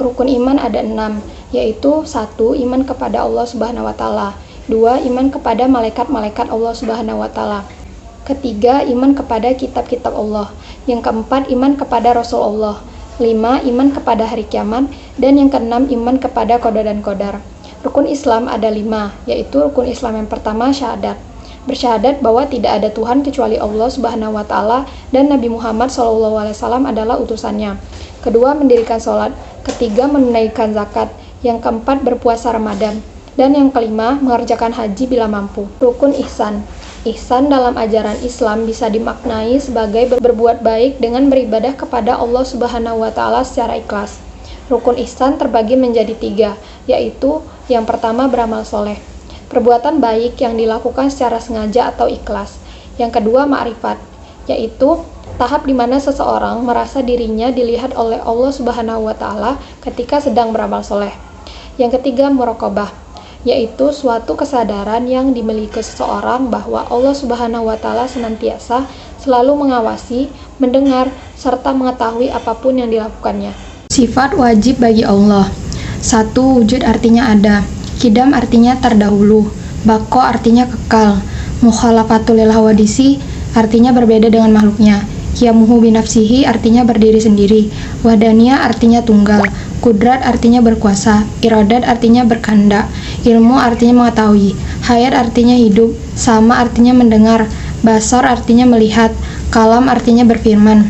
Rukun iman ada 6, yaitu 1. Iman kepada Allah Subhanahu wa Ta'ala. 2. Iman kepada malaikat-malaikat Allah Subhanahu wa Ta'ala. Ketiga, iman kepada kitab-kitab Allah. Yang keempat, iman kepada Rasul Allah. 5. Iman kepada hari kiamat. Dan yang keenam, iman kepada qada dan qadar. Rukun Islam ada 5, yaitu rukun Islam yang pertama syahadat. Bersyahadat bahwa tidak ada Tuhan kecuali Allah Subhanahu wa Ta'ala dan Nabi Muhammad SAW adalah utusannya. Kedua, mendirikan sholat. Ketiga, menunaikan zakat. Yang keempat, berpuasa Ramadan. Dan yang kelima, mengerjakan haji bila mampu. Rukun ihsan. Ihsan dalam ajaran Islam bisa dimaknai sebagai berbuat baik dengan beribadah kepada Allah Subhanahu wa Ta'ala secara ikhlas. Rukun ihsan terbagi menjadi 3, yaitu yang pertama beramal soleh. Perbuatan baik yang dilakukan secara sengaja atau ikhlas. Yang kedua, ma'rifat, yaitu tahap di mana seseorang merasa dirinya dilihat oleh Allah Subhanahu wa Ta'ala ketika sedang beramal soleh. Yang ketiga, muraqabah, yaitu suatu kesadaran yang dimiliki seseorang bahwa Allah Subhanahu wa Ta'ala senantiasa selalu mengawasi, mendengar, serta mengetahui apapun yang dilakukannya. Sifat wajib bagi Allah. 1. Wujud artinya ada. Qidam artinya terdahulu, baqo artinya kekal, mukhalafatul lil hawadisi artinya berbeda dengan makhluknya, qiyamuhu binafsihi artinya berdiri sendiri, wahdaniyah artinya tunggal, kudrat artinya berkuasa, iradat artinya berkehendak, ilmu artinya mengetahui, hayat artinya hidup, sama artinya mendengar, basar artinya melihat, kalam artinya berfirman,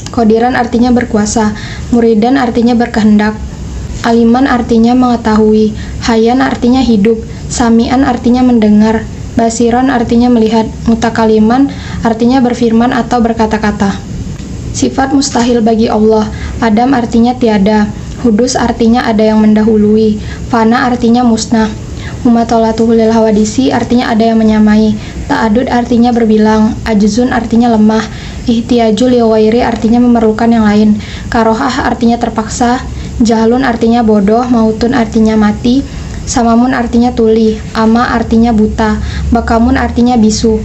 qadiran artinya berkuasa, muridan artinya berkehendak, aliman artinya mengetahui, hayan artinya hidup, sami'an artinya mendengar, basiran artinya melihat, mutakaliman artinya berfirman atau berkata-kata. Sifat mustahil bagi Allah. Adam artinya tiada, hudus artinya ada yang mendahului, fana artinya musnah, humatolatuhu lil hawadisi artinya ada yang menyamai, ta'adud artinya berbilang, ajzun artinya lemah, ihtiyajul liwairi artinya memerlukan yang lain, karohah artinya terpaksa, jahlun artinya bodoh, mautun artinya mati, samamun artinya tuli, ama artinya buta, bakamun artinya bisu,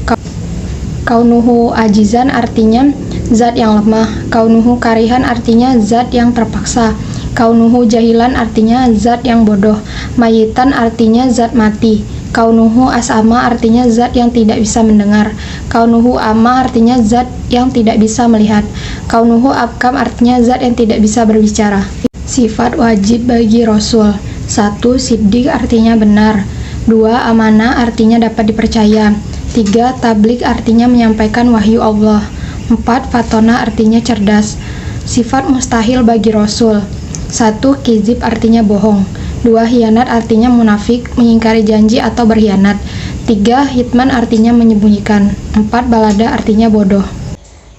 kaunuhu ajizan artinya zat yang lemah, kaunuhu karihan artinya zat yang terpaksa, kaunuhu jahilan artinya zat yang bodoh, mayitan artinya zat mati, kaunuhu asama artinya zat yang tidak bisa mendengar, kaunuhu ama artinya zat yang tidak bisa melihat, kaunuhu abkam artinya zat yang tidak bisa berbicara. Sifat wajib bagi Rasul. 1. Siddiq artinya benar. 2. Amanah artinya dapat dipercaya. 3. Tabligh artinya menyampaikan wahyu Allah. 4. Fatona artinya cerdas. Sifat mustahil bagi Rasul. 1. Kizib artinya bohong. 2. Hianat artinya munafik, mengingkari janji atau berkhianat. 3. Hitman artinya menyembunyikan. 4. Balada artinya bodoh.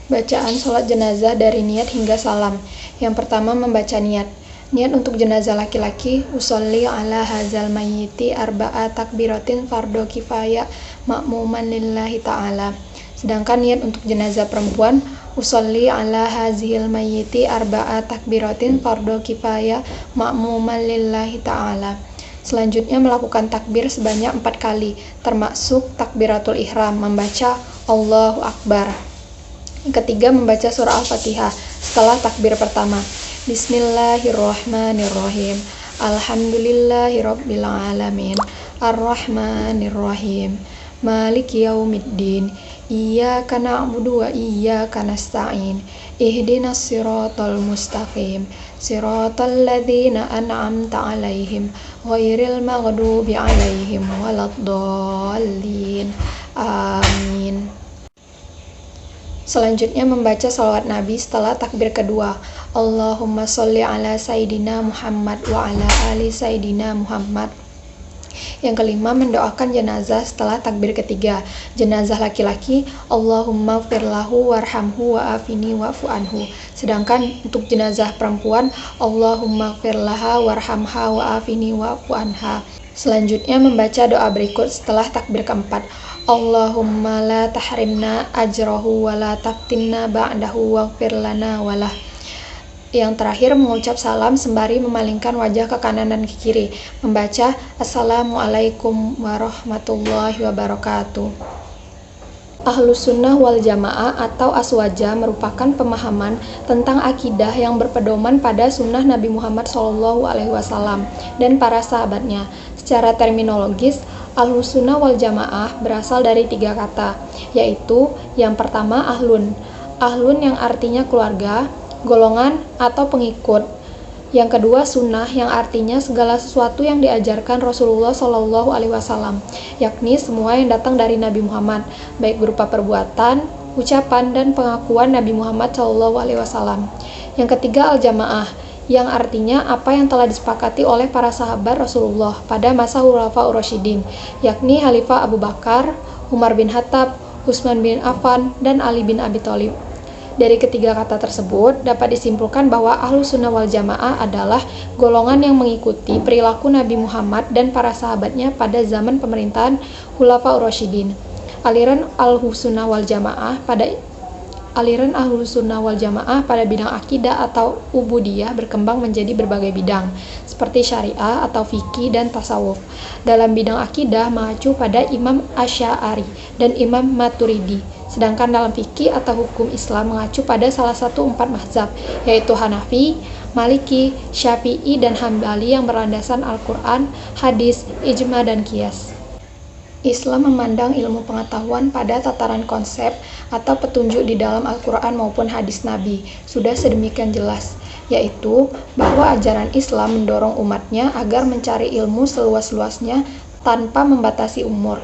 Bacaan sholat jenazah dari niat hingga salam. Yang pertama, membaca niat. Niat untuk jenazah laki-laki, usolli ala hazal mayyiti arba'a takbiratin fardo kifaya ma'muman lillahi ta'ala. Sedangkan niat untuk jenazah perempuan, usolli ala hazil mayyiti arba'a takbiratin fardo kifaya ma'muman lillahi ta'ala. Selanjutnya melakukan takbir sebanyak 4 kali, termasuk takbiratul ihram, membaca Allahu Akbar. Yang ketiga, membaca surah Al-Fatihah setelah takbir pertama. Bismillahirrahmanirrahim. Alhamdulillahirabbil alamin. Arrahmanirrahim. Maliki yaumiddin. Iyyaka na'budu wa iyyaka nasta'in. Ihdinas siratal mustaqim. Siratal ladzina an'amta 'alaihim ghairil maghdubi 'alaihim waladdallin. Amin. Selanjutnya membaca shalawat Nabi setelah takbir kedua. Allahumma sholli ala Sayyidina Muhammad wa ala ali Sayyidina Muhammad. Yang kelima, mendoakan jenazah setelah takbir ketiga. Jenazah laki-laki, Allahumma firlahu warhamhu wa afini wa'fu anhu. Sedangkan untuk jenazah perempuan, Allahumma firlaha warhamha wa afini wa'fu anha. Selanjutnya membaca doa berikut setelah takbir keempat. Allahumma la tahrimna ajrahu wa la taftinna ba'dahu waghfir lana walah. Yang terakhir mengucap salam sembari memalingkan wajah ke kanan dan ke kiri, membaca Assalamualaikum warahmatullahi wabarakatuh. Ahlus Sunnah wal Jamaah atau Aswaja merupakan pemahaman tentang akidah yang berpedoman pada sunnah Nabi Muhammad SAW dan para sahabatnya. Secara terminologis, Ahlus Sunnah wal Jamaah berasal dari 3 kata, yaitu yang pertama ahlun. Ahlun yang artinya keluarga, golongan, atau pengikut. Yang kedua sunnah yang artinya segala sesuatu yang diajarkan Rasulullah SAW, yakni semua yang datang dari Nabi Muhammad, baik berupa perbuatan, ucapan, dan pengakuan Nabi Muhammad SAW. Yang ketiga al-jamaah, yang artinya apa yang telah disepakati oleh para sahabat Rasulullah pada masa Khulafaur Rasyidin, yakni Khalifah Abu Bakar, Umar bin Khattab, Utsman bin Affan, dan Ali bin Abi Thalib. Dari ketiga kata tersebut, dapat disimpulkan bahwa Ahlus Sunnah wal Jamaah adalah golongan yang mengikuti perilaku Nabi Muhammad dan para sahabatnya pada zaman pemerintahan Khulafaur Rasyidin. Aliran Ahlus Sunnah wal Jamaah pada bidang akidah atau ubudiyah berkembang menjadi berbagai bidang, seperti syariah atau fikih dan tasawuf. Dalam bidang akidah mengacu pada Imam Asy'ari dan Imam Maturidi. Sedangkan dalam fikih atau hukum Islam mengacu pada salah satu 4 mazhab, yaitu Hanafi, Maliki, Syafi'i, dan Hambali yang berlandasan Al-Quran, hadis, ijma, dan qiyas. Islam memandang ilmu pengetahuan pada tataran konsep atau petunjuk di dalam Al-Quran maupun hadis Nabi sudah sedemikian jelas, yaitu bahwa ajaran Islam mendorong umatnya agar mencari ilmu seluas-luasnya tanpa membatasi umur.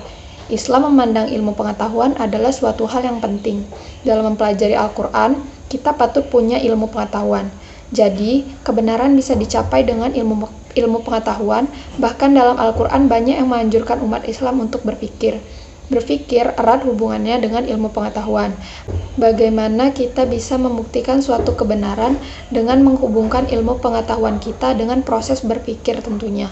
Islam memandang ilmu pengetahuan adalah suatu hal yang penting. Dalam mempelajari Al-Quran, kita patut punya ilmu pengetahuan. Jadi, kebenaran bisa dicapai dengan ilmu pengetahuan. Bahkan dalam Al-Quran banyak yang menganjurkan umat Islam untuk berpikir. Berpikir erat hubungannya dengan ilmu pengetahuan. Bagaimana kita bisa membuktikan suatu kebenaran dengan menghubungkan ilmu pengetahuan kita dengan proses berpikir tentunya.